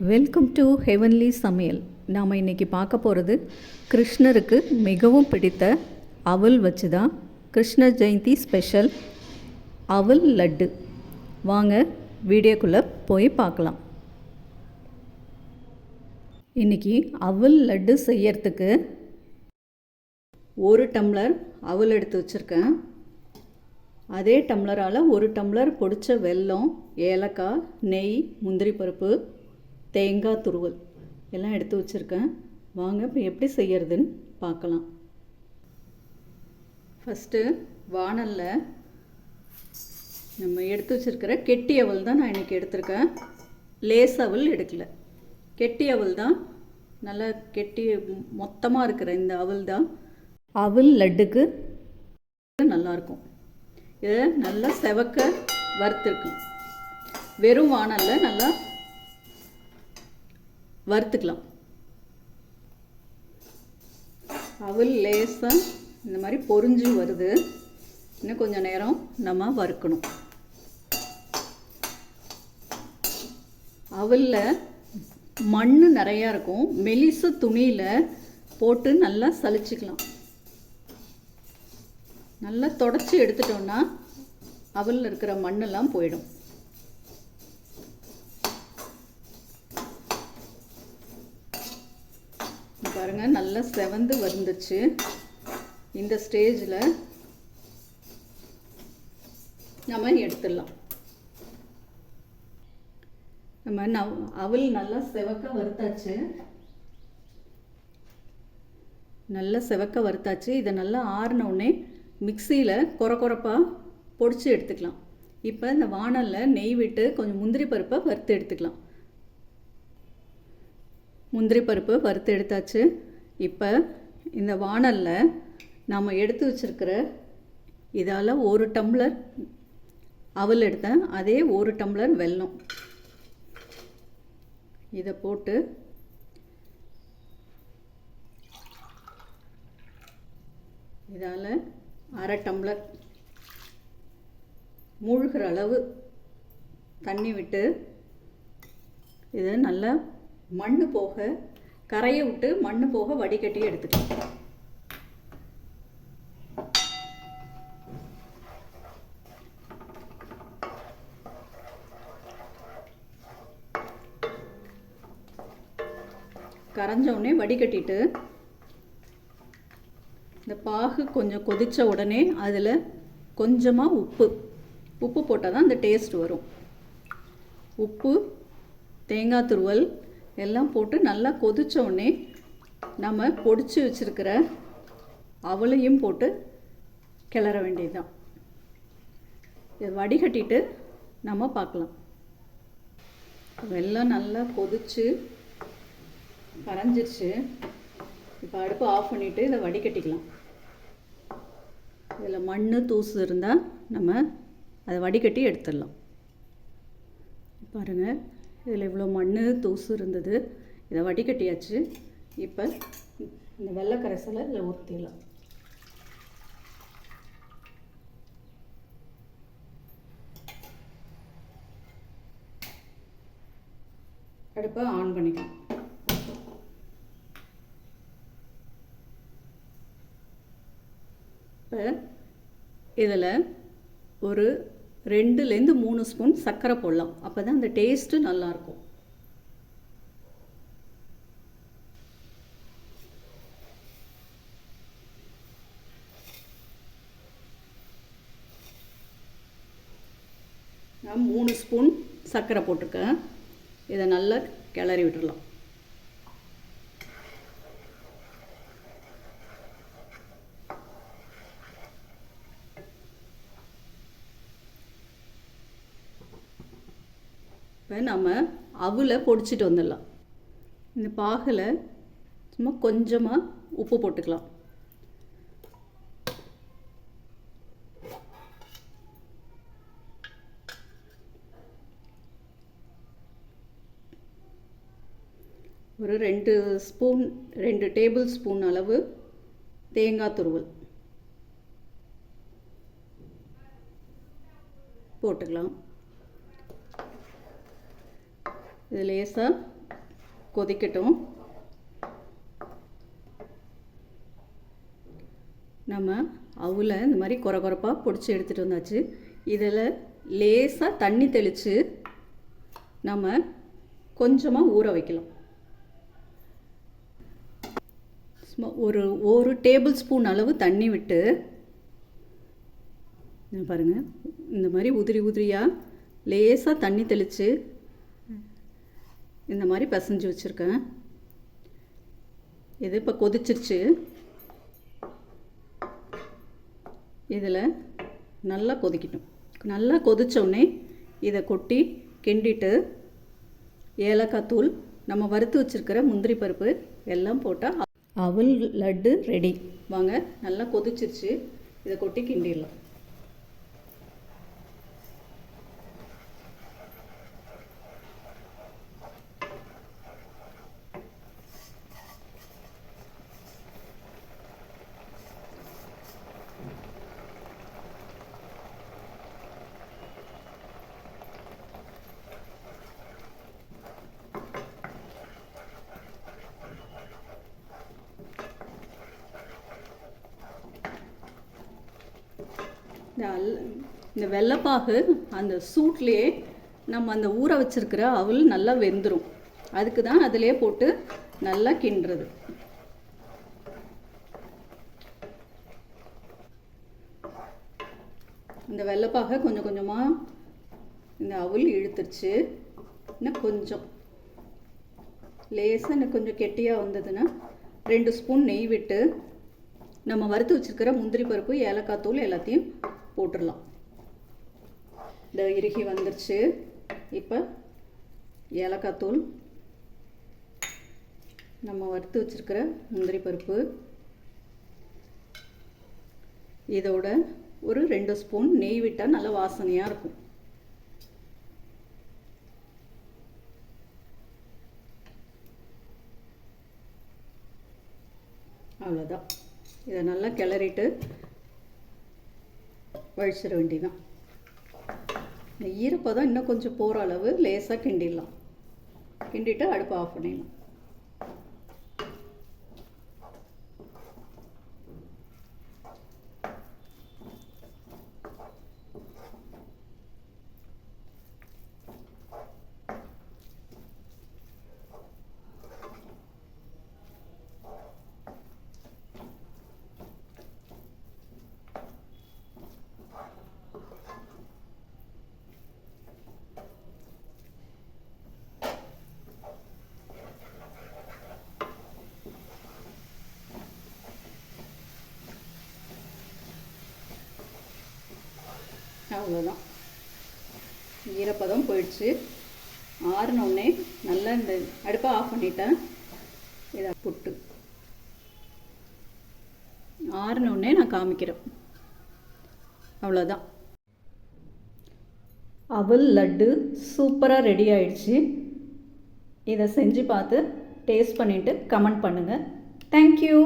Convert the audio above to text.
Welcome to heavenly சமையல். நாம் இன்றைக்கி பார்க்க போகிறது கிருஷ்ணருக்கு மிகவும் பிடித்த அவல் வச்சு தான் கிருஷ்ண ஜெயந்தி ஸ்பெஷல் அவல் லட்டு. வாங்க வீடியோக்குள்ளே போய் பார்க்கலாம். இன்றைக்கி அவல் லட்டு செய்யறதுக்கு 1 டம்ளர் அவல் எடுத்து வச்சுருக்கேன். அதே டம்ளரால் 1 டம்ளர் பொடிச்ச வெல்லம், ஏலக்காய், நெய், முந்திரி பருப்பு, தேங்காய் துருவல் எல்லாம் எடுத்து வச்சுருக்கேன். வாங்க இப்போ எப்படி செய்யறதுன்னு பார்க்கலாம். ஃபஸ்ட்டு வாணலில் நம்ம எடுத்து வச்சுருக்கிற கெட்டி அவல் தான் நான் இன்றைக்கி எடுத்திருக்கேன். லேஸ் அவல் எடுக்கலை, கெட்டி அவல் தான். நல்லா கெட்டி மொத்தமாக இருக்கிற இந்த அவல் தான் அவல் லட்டுக்கு நல்லாயிருக்கும். இதை நல்லா செவக்க வறுத்துருக்கும். வெறும் வாணலில் நல்லா வறுத்துக்கலாம். அவல் லேசாக இந்த மாதிரி பொரிஞ்சு வருது. இன்னும் கொஞ்சம் நேரம் நம்ம வறுக்கணும். அவலில் மண் நிறையா இருக்கும். மெலிசு துணியில் போட்டு நல்லா சலிச்சுக்கலாம். நல்லா தொடச்சி எடுத்துட்டோன்னா அவலில் இருக்கிற மண்ணெல்லாம் போயிடும். பாருங்கள், நல்லா செவந்து வந்துச்சு. இந்த ஸ்டேஜில் நம்ம எடுத்துடலாம். நம்ம அவல் நல்லா செவக்க வறுத்தாச்சு. இதை நல்லா ஆறினோடனே மிக்சியில் கொரப்பாக பொடிச்சு எடுத்துக்கலாம். இப்போ இந்த வாணலில் நெய் விட்டு கொஞ்சம் முந்திரி பருப்பை வறுத்து எடுத்துக்கலாம். முந்திரி பருப்பு வறுத்து எடுத்தாச்சு. இப்போ இந்த வாணலில் நாம் எடுத்து வச்சுருக்கிற இதால் 1 டம்ளர் அவல் எடுத்தேன். அதே 1 டம்ளர் வெல்லம் இதை போட்டு இதால் 1/2 டம்ளர் மூழ்கிற அளவு தண்ணி விட்டு இதை நல்லா மண் போக கரையை விட்டு மண் போக வடிகட்டி எடுத்துக்கலாம். கரைஞ்ச உடனே வடிகட்டிட்டு இந்த பாகு கொஞ்சம் கொதித்த உடனே அதில் கொஞ்சமாக உப்பு போட்டால் தான் அந்த டேஸ்ட் வரும். உப்பு, தேங்காய் துருவல் எல்லாம் போட்டு நல்லா கொதித்த உடனே நம்ம பொடிச்சு வச்சுருக்கிற அவளையும் போட்டு கிளற வேண்டியதுதான். இதை வடிகட்டிட்டு நம்ம பார்க்கலாம். வெல்லம் நல்லா கொதிச்சு கரைஞ்சிருச்சு. இப்போ அடுப்பு ஆஃப் பண்ணிவிட்டு இதை வடிகட்டிக்கலாம். இதில் மண் தூசு இருந்தால் நம்ம அதை வடிகட்டி எடுத்துடலாம். பாருங்கள், இதில் இவ்வளோ மண் தூசு இருந்தது. இதை வடிகட்டியாச்சு. இப்போ இந்த வெள்ளை கரைசலை இதில் ஊற்றிடலாம். அடுப்பை ஆன் பண்ணிக்கலாம். இப்போ இதில் ஒரு 2லேருந்து 3 ஸ்பூன் சர்க்கரை போடலாம். அப்போ தான் அந்த டேஸ்ட்டு நல்லாயிருக்கும். நான் 3 ஸ்பூன் சர்க்கரை போட்டிருக்கேன். இதை நல்லா கிளறி விட்டுடலாம். இப்போ நம்ம அவலை பொடிச்சிட்டு வந்துடலாம். இந்த பாகில் சும்மா கொஞ்சமாக உப்பு போட்டுக்கலாம். ஒரு 2 டேபிள் ஸ்பூன் அளவு தேங்காய் துருவல் போட்டுக்கலாம். இது லேசாக கொதிக்கட்டும். நம்ம அவலை இந்த மாதிரி கொரகொரப்பாக பொடிச்சு எடுத்துகிட்டு வந்தாச்சு. இதில் லேசாக தண்ணி தெளித்து நம்ம கொஞ்சமாக ஊற வைக்கலாம். ஒரு டேபிள் ஸ்பூன் அளவு தண்ணி விட்டு பாருங்கள், இந்த மாதிரி உதிரி உதிரியாக லேசாக தண்ணி தெளித்து இந்த மாதிரி பிசைஞ்சு வச்சுருக்கேன். இது இப்போ கொதிச்சிருச்சு. இதில் நல்லா கொதிக்கட்டும். நல்லா கொதித்தோடனே இதை கொட்டி கிண்டிட்டு ஏலக்காய் தூள், நம்ம வறுத்து வச்சுருக்கிற முந்திரி பருப்பு எல்லாம் போட்டால் அவல் லட்டு ரெடி. வாங்க, நல்லா கொதிச்சிருச்சு. இதை கொட்டி கிண்டிடலாம். இந்த வெள்ளைப்பாகு அந்த சூட்லேயே நம்ம அந்த ஊற வச்சிருக்கிற அவல் நல்லா வெந்துடும். அதுக்கு தான் அதிலே போட்டு நல்லா கிண்டுறது. இந்த வெள்ளைப்பாகை கொஞ்சம் கொஞ்சமாக இந்த அவல் இழுத்துருச்சு. இன்னும் கொஞ்சம் லேசாக இன்னும் கொஞ்சம் கெட்டியாக வந்ததுன்னா 2 ஸ்பூன் நெய் விட்டு நம்ம வறுத்து வச்சுருக்கிற முந்திரி பருப்பு, ஏலக்காய் தூள் எல்லாத்தையும் போட்டுடலாம். இந்த இறுகி வந்துருச்சு. இப்போ ஏலக்காய் தூள், நம்ம வறுத்து வச்சுருக்கிற முந்திரி பருப்பு, இதோட ஒரு 2 ஸ்பூன் நெய் விட்டால் நல்லா வாசனையாக இருக்கும். அவ்வளோதான். இதை நல்லா கிளறிட்டு வழிச்சிட வேண்டியதான். இந்த ஈரப்பதம் இன்னும் கொஞ்சம் போகிற அளவு லேசாக கிண்டிடலாம். கிண்டிட்டு அடுப்பை ஆஃப் பண்ணிடலாம். அவ்வளோதான். ஈரப்பதம் போயிடுச்சு. ஆறினோடனே நல்லா இந்த அடுப்பை ஆஃப் பண்ணிட்டேன். இதை புட்டு ஆறினோடனே நான் காமிக்கிறேன். அவ்வளோதான். அவல் லட்டு சூப்பராக ரெடி ஆயிடுச்சு. இதை செஞ்சு பார்த்து டேஸ்ட் பண்ணிவிட்டு கமெண்ட் பண்ணுங்கள். தேங்க்யூ.